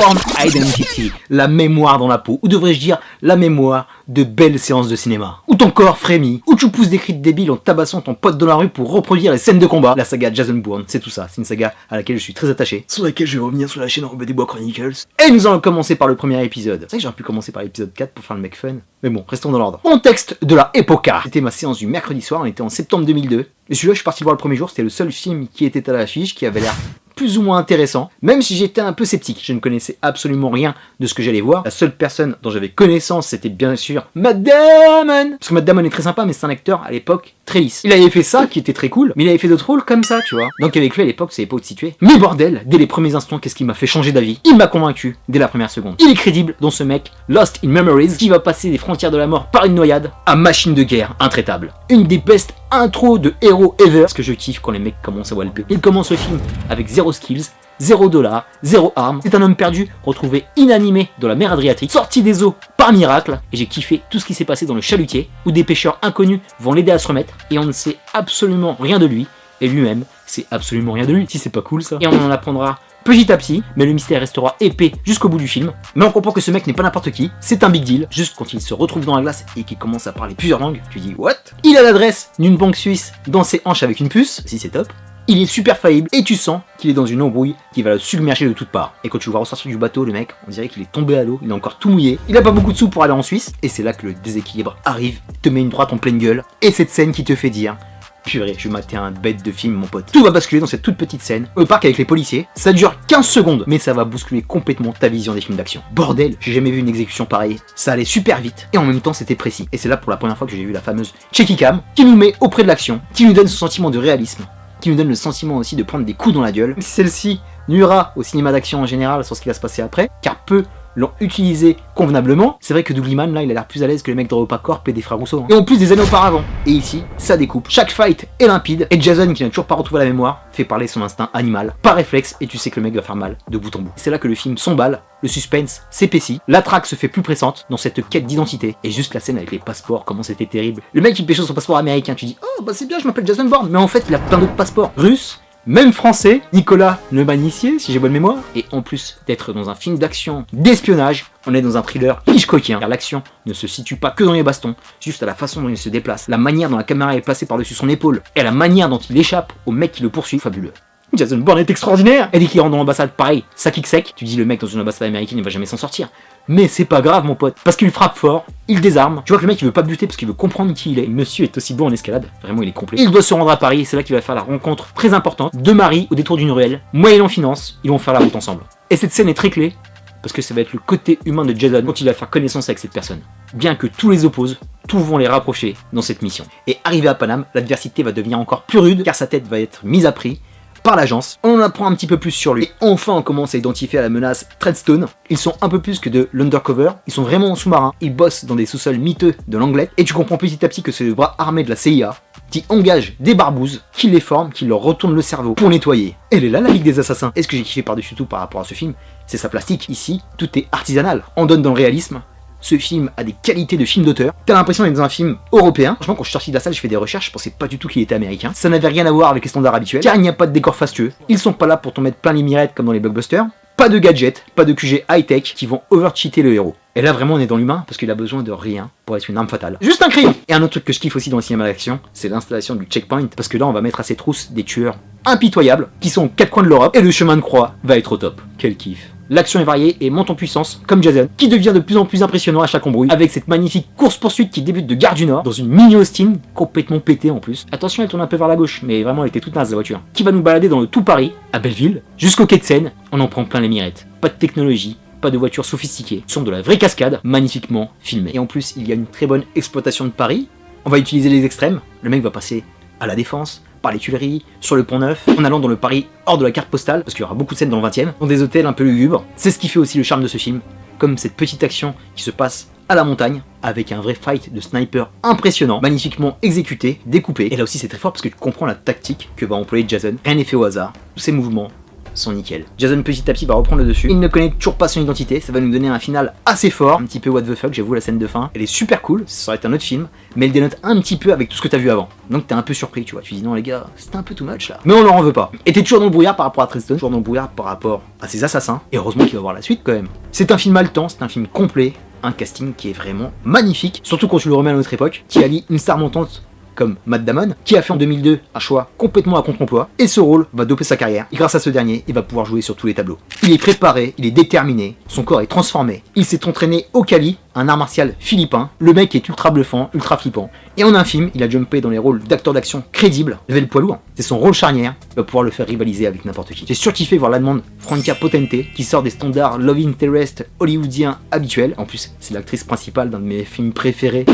Bourne Identity, la mémoire dans la peau, ou devrais-je dire la mémoire de belles séances de cinéma. Où ton corps frémit, où tu pousses des cris de débile en tabassant ton pote dans la rue pour reproduire les scènes de combat. La saga Jason Bourne, c'est tout ça, c'est une saga à laquelle je suis très attaché, sur laquelle je vais revenir sur la chaîne Robin des Bois Chronicles. Et nous allons commencer par le premier épisode. C'est vrai que j'aurais pu commencer par l'épisode 4 pour faire le mec fun, mais bon, restons dans l'ordre. Contexte de la Época. C'était ma séance du mercredi soir, on était en septembre 2002. Et celui-là, je suis parti le voir le premier jour, c'était le seul film qui était à l'affiche, qui avait l'air plus ou moins intéressant, même si j'étais un peu sceptique. Je ne connaissais absolument rien de ce que j'allais voir. La seule personne dont j'avais connaissance, c'était bien sûr Matt Damon. Parce que Matt Damon est très sympa, mais c'est un acteur à l'époque très lisse. Il avait fait ça, qui était très cool, mais il avait fait d'autres rôles comme ça, tu vois. Donc avec lui à l'époque, c'est pas où te situer. Mais bordel, dès les premiers instants, qu'est-ce qui m'a fait changer d'avis? Il m'a convaincu dès la première seconde. Il est crédible dans ce mec, Lost in Memories, qui va passer des frontières de la mort par une noyade à machine de guerre intraitable. Une des best intros de héros ever. Parce que je kiffe quand les mecs commencent à walper. Il commence le film avec 0 skills, 0 $, 0 armes. C'est un homme perdu, retrouvé inanimé dans la mer Adriatique, sorti des eaux par miracle. Et j'ai kiffé tout ce qui s'est passé dans le chalutier, où des pêcheurs inconnus vont l'aider à se remettre, et on ne sait absolument rien de lui, et lui-même, c'est absolument rien de lui. Si c'est pas cool ça. Et on en apprendra petit à petit, mais le mystère restera épais jusqu'au bout du film. Mais on comprend que ce mec n'est pas n'importe qui, c'est un big deal. Juste quand il se retrouve dans la glace et qu'il commence à parler plusieurs langues, tu dis what? Il a l'adresse d'une banque suisse dans ses hanches avec une puce, si c'est top. Il est super faillible et tu sens qu'il est dans une embrouille qui va le submerger de toutes parts. Et quand tu le vois ressortir du bateau, le mec, on dirait qu'il est tombé à l'eau, il est encore tout mouillé. Il a pas beaucoup de sous pour aller en Suisse, et c'est là que le déséquilibre arrive, te met une droite en pleine gueule, et cette scène qui te fait dire: purée, je vais mater un bête de film, mon pote. Tout va basculer dans cette toute petite scène, au parc avec les policiers. Ça dure 15 secondes, mais ça va bousculer complètement ta vision des films d'action. Bordel, j'ai jamais vu une exécution pareille. Ça allait super vite, et en même temps c'était précis. Et c'est là pour la première fois que j'ai vu la fameuse Checky Cam, qui nous met auprès de l'action, qui nous donne ce sentiment de réalisme, qui nous donne le sentiment aussi de prendre des coups dans la gueule. Celle-ci nuira au cinéma d'action en général sur ce qui va se passer après, car peu l'ont utilisé convenablement. C'est vrai que Douglas Mann, là, il a l'air plus à l'aise que les mecs de RoboCorp et des frères Rousseau. Et en plus des années auparavant. Et ici, ça découpe. Chaque fight est limpide. Et Jason, qui n'a toujours pas retrouvé la mémoire, fait parler son instinct animal par réflexe. Et tu sais que le mec va faire mal de bout en bout. C'est là que le film s'emballe. Le suspense s'épaissit. La traque se fait plus pressante dans cette quête d'identité. Et juste la scène avec les passeports, comment c'était terrible. Le mec, il pêche son passeport américain. Tu dis, oh, bah c'est bien, je m'appelle Jason Bourne. Mais en fait, il a plein d'autres passeports. Russes, même français, Nicolas Neumanissier, si j'ai bonne mémoire. Et en plus d'être dans un film d'action, d'espionnage, on est dans un thriller Hitchcockien, car l'action ne se situe pas que dans les bastons, juste à la façon dont il se déplace, la manière dont la caméra est placée par-dessus son épaule, et la manière dont il échappe au mec qui le poursuit, fabuleux. Jason Bourne est extraordinaire. Et dès qu'il rentre dans l'ambassade, pareil, ça kick sec. Tu dis le mec dans une ambassade américaine, il va jamais s'en sortir. Mais c'est pas grave mon pote, parce qu'il frappe fort, il désarme. Tu vois que le mec il veut pas buter parce qu'il veut comprendre qui il est. Monsieur est aussi bon en escalade, vraiment il est complet. Il doit se rendre à Paris et c'est là qu'il va faire la rencontre très importante de Marie au détour d'une ruelle. Moyennant finance, ils vont faire la route ensemble. Et cette scène est très clé, parce que ça va être le côté humain de Jason quand il va faire connaissance avec cette personne. Bien que tous les opposent, tous vont les rapprocher dans cette mission. Et arrivé à Paname, l'adversité va devenir encore plus rude, car sa tête va être mise à prix par l'agence. On en apprend un petit peu plus sur lui. Et enfin, on commence à identifier la menace Treadstone. Ils sont un peu plus que de l'undercover. Ils sont vraiment en sous-marin. Ils bossent dans des sous-sols miteux de l'anglais. Et tu comprends petit à petit que c'est le bras armé de la CIA qui engage des barbouzes, qui les forment, qui leur retournent le cerveau pour nettoyer. Elle est là, la Ligue des Assassins. Et ce que j'ai kiffé par-dessus tout par rapport à ce film, c'est sa plastique. Ici, tout est artisanal. On donne dans le réalisme. Ce film a des qualités de film d'auteur. T'as l'impression d'être dans un film européen. Franchement, quand je suis sorti de la salle, je fais des recherches, je pensais pas du tout qu'il était américain. Ça n'avait rien à voir avec les standards habituels, car il n'y a pas de décor fastueux. Ils sont pas là pour t'en mettre plein les mirettes comme dans les blockbusters. Pas de gadgets, pas de QG high-tech qui vont over-cheater le héros. Et là, vraiment, on est dans l'humain parce qu'il a besoin de rien pour être une arme fatale. Juste un crime. Et un autre truc que je kiffe aussi dans le cinéma d'action, c'est l'installation du checkpoint. Parce que là, on va mettre à ses trousses des tueurs impitoyables qui sont aux quatre coins de l'Europe. Et le chemin de croix va être au top. Quel kiff. L'action est variée et monte en puissance, comme Jason, qui devient de plus en plus impressionnant à chaque embrouille, avec cette magnifique course-poursuite qui débute de Gare du Nord, dans une mini-Austin, complètement pétée en plus. Attention, elle tourne un peu vers la gauche, mais vraiment elle était toute naze la voiture. Qui va nous balader dans le tout Paris, à Belleville, jusqu'au quai de Seine, on en prend plein les mirettes. Pas de technologie, pas de voitures sophistiquées, ce sont de la vraie cascade, magnifiquement filmée. Et en plus, il y a une très bonne exploitation de Paris. On va utiliser les extrêmes, le mec va passer à la Défense, par les Tuileries, sur le Pont Neuf, en allant dans le Paris hors de la carte postale, parce qu'il y aura beaucoup de scènes dans le 20e, dans des hôtels un peu lugubres. C'est ce qui fait aussi le charme de ce film, comme cette petite action qui se passe à la montagne, avec un vrai fight de sniper impressionnant, magnifiquement exécuté, découpé. Et là aussi c'est très fort parce que tu comprends la tactique que va employer Jason. Rien n'est fait au hasard, tous ces mouvements sont nickel. Jason petit à petit va reprendre le dessus. Il ne connaît toujours pas son identité, ça va nous donner un final assez fort, un petit peu what the fuck, j'avoue la scène de fin. Elle est super cool, ça aurait été un autre film, mais elle dénote un petit peu avec tout ce que t'as vu avant. Donc t'es un peu surpris, tu vois, tu dis non les gars, c'était un peu too much là. Mais on leur en veut pas. Et t'es toujours dans le brouillard par rapport à Tristan, toujours dans le brouillard par rapport à ses assassins, et heureusement qu'il va voir la suite quand même. C'est un film haletant, c'est un film complet, un casting qui est vraiment magnifique, surtout quand tu le remets à notre époque, qui allie une star montante comme Matt Damon, qui a fait en 2002 un choix complètement à contre-emploi, et ce rôle va doper sa carrière, et grâce à ce dernier, il va pouvoir jouer sur tous les tableaux. Il est préparé, il est déterminé, son corps est transformé, il s'est entraîné au Kali, un art martial philippin, le mec est ultra bluffant, ultra flippant, et en un film, il a jumpé dans les rôles d'acteur d'action crédibles, levé le poids lourd, c'est son rôle charnière, il va pouvoir le faire rivaliser avec n'importe qui. J'ai surkiffé voir l'allemande Franka Potente, qui sort des standards love interest hollywoodiens habituels, en plus c'est l'actrice principale d'un de mes films préférés,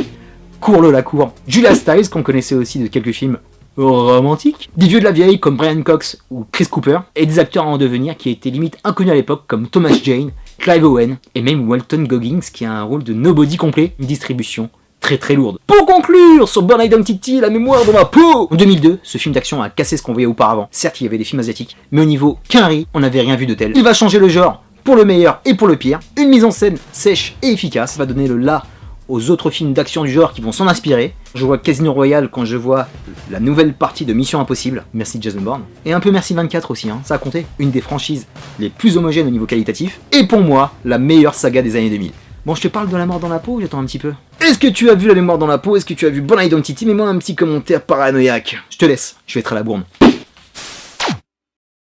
Cours la cour, Julia Stiles, qu'on connaissait aussi de quelques films romantiques, des vieux de la vieille comme Brian Cox ou Chris Cooper, et des acteurs en devenir qui étaient limite inconnus à l'époque comme Thomas Jane, Clive Owen, et même Walton Goggins qui a un rôle de nobody complet, une distribution très lourde. Pour conclure sur Bourne Identity, la mémoire dans ma peau. En 2002, ce film d'action a cassé ce qu'on voyait auparavant. Certes, il y avait des films asiatiques, mais au niveau quinri, on n'avait rien vu de tel. Il va changer le genre, pour le meilleur et pour le pire. Une mise en scène sèche et efficace va donner le là aux autres films d'action du genre qui vont s'en inspirer. Je vois Casino Royale quand je vois la nouvelle partie de Mission Impossible, merci Jason Bourne, et un peu merci 24 aussi, hein, ça a compté, une des franchises les plus homogènes au niveau qualitatif, et pour moi, la meilleure saga des années 2000. Bon, je te parle de La mort dans la peau, j'attends un petit peu. Est-ce que tu as vu La mémoire dans la peau? Est-ce que tu as vu Bourne Identity? Mets-moi un petit commentaire paranoïaque. Je te laisse, je vais être à la bourne.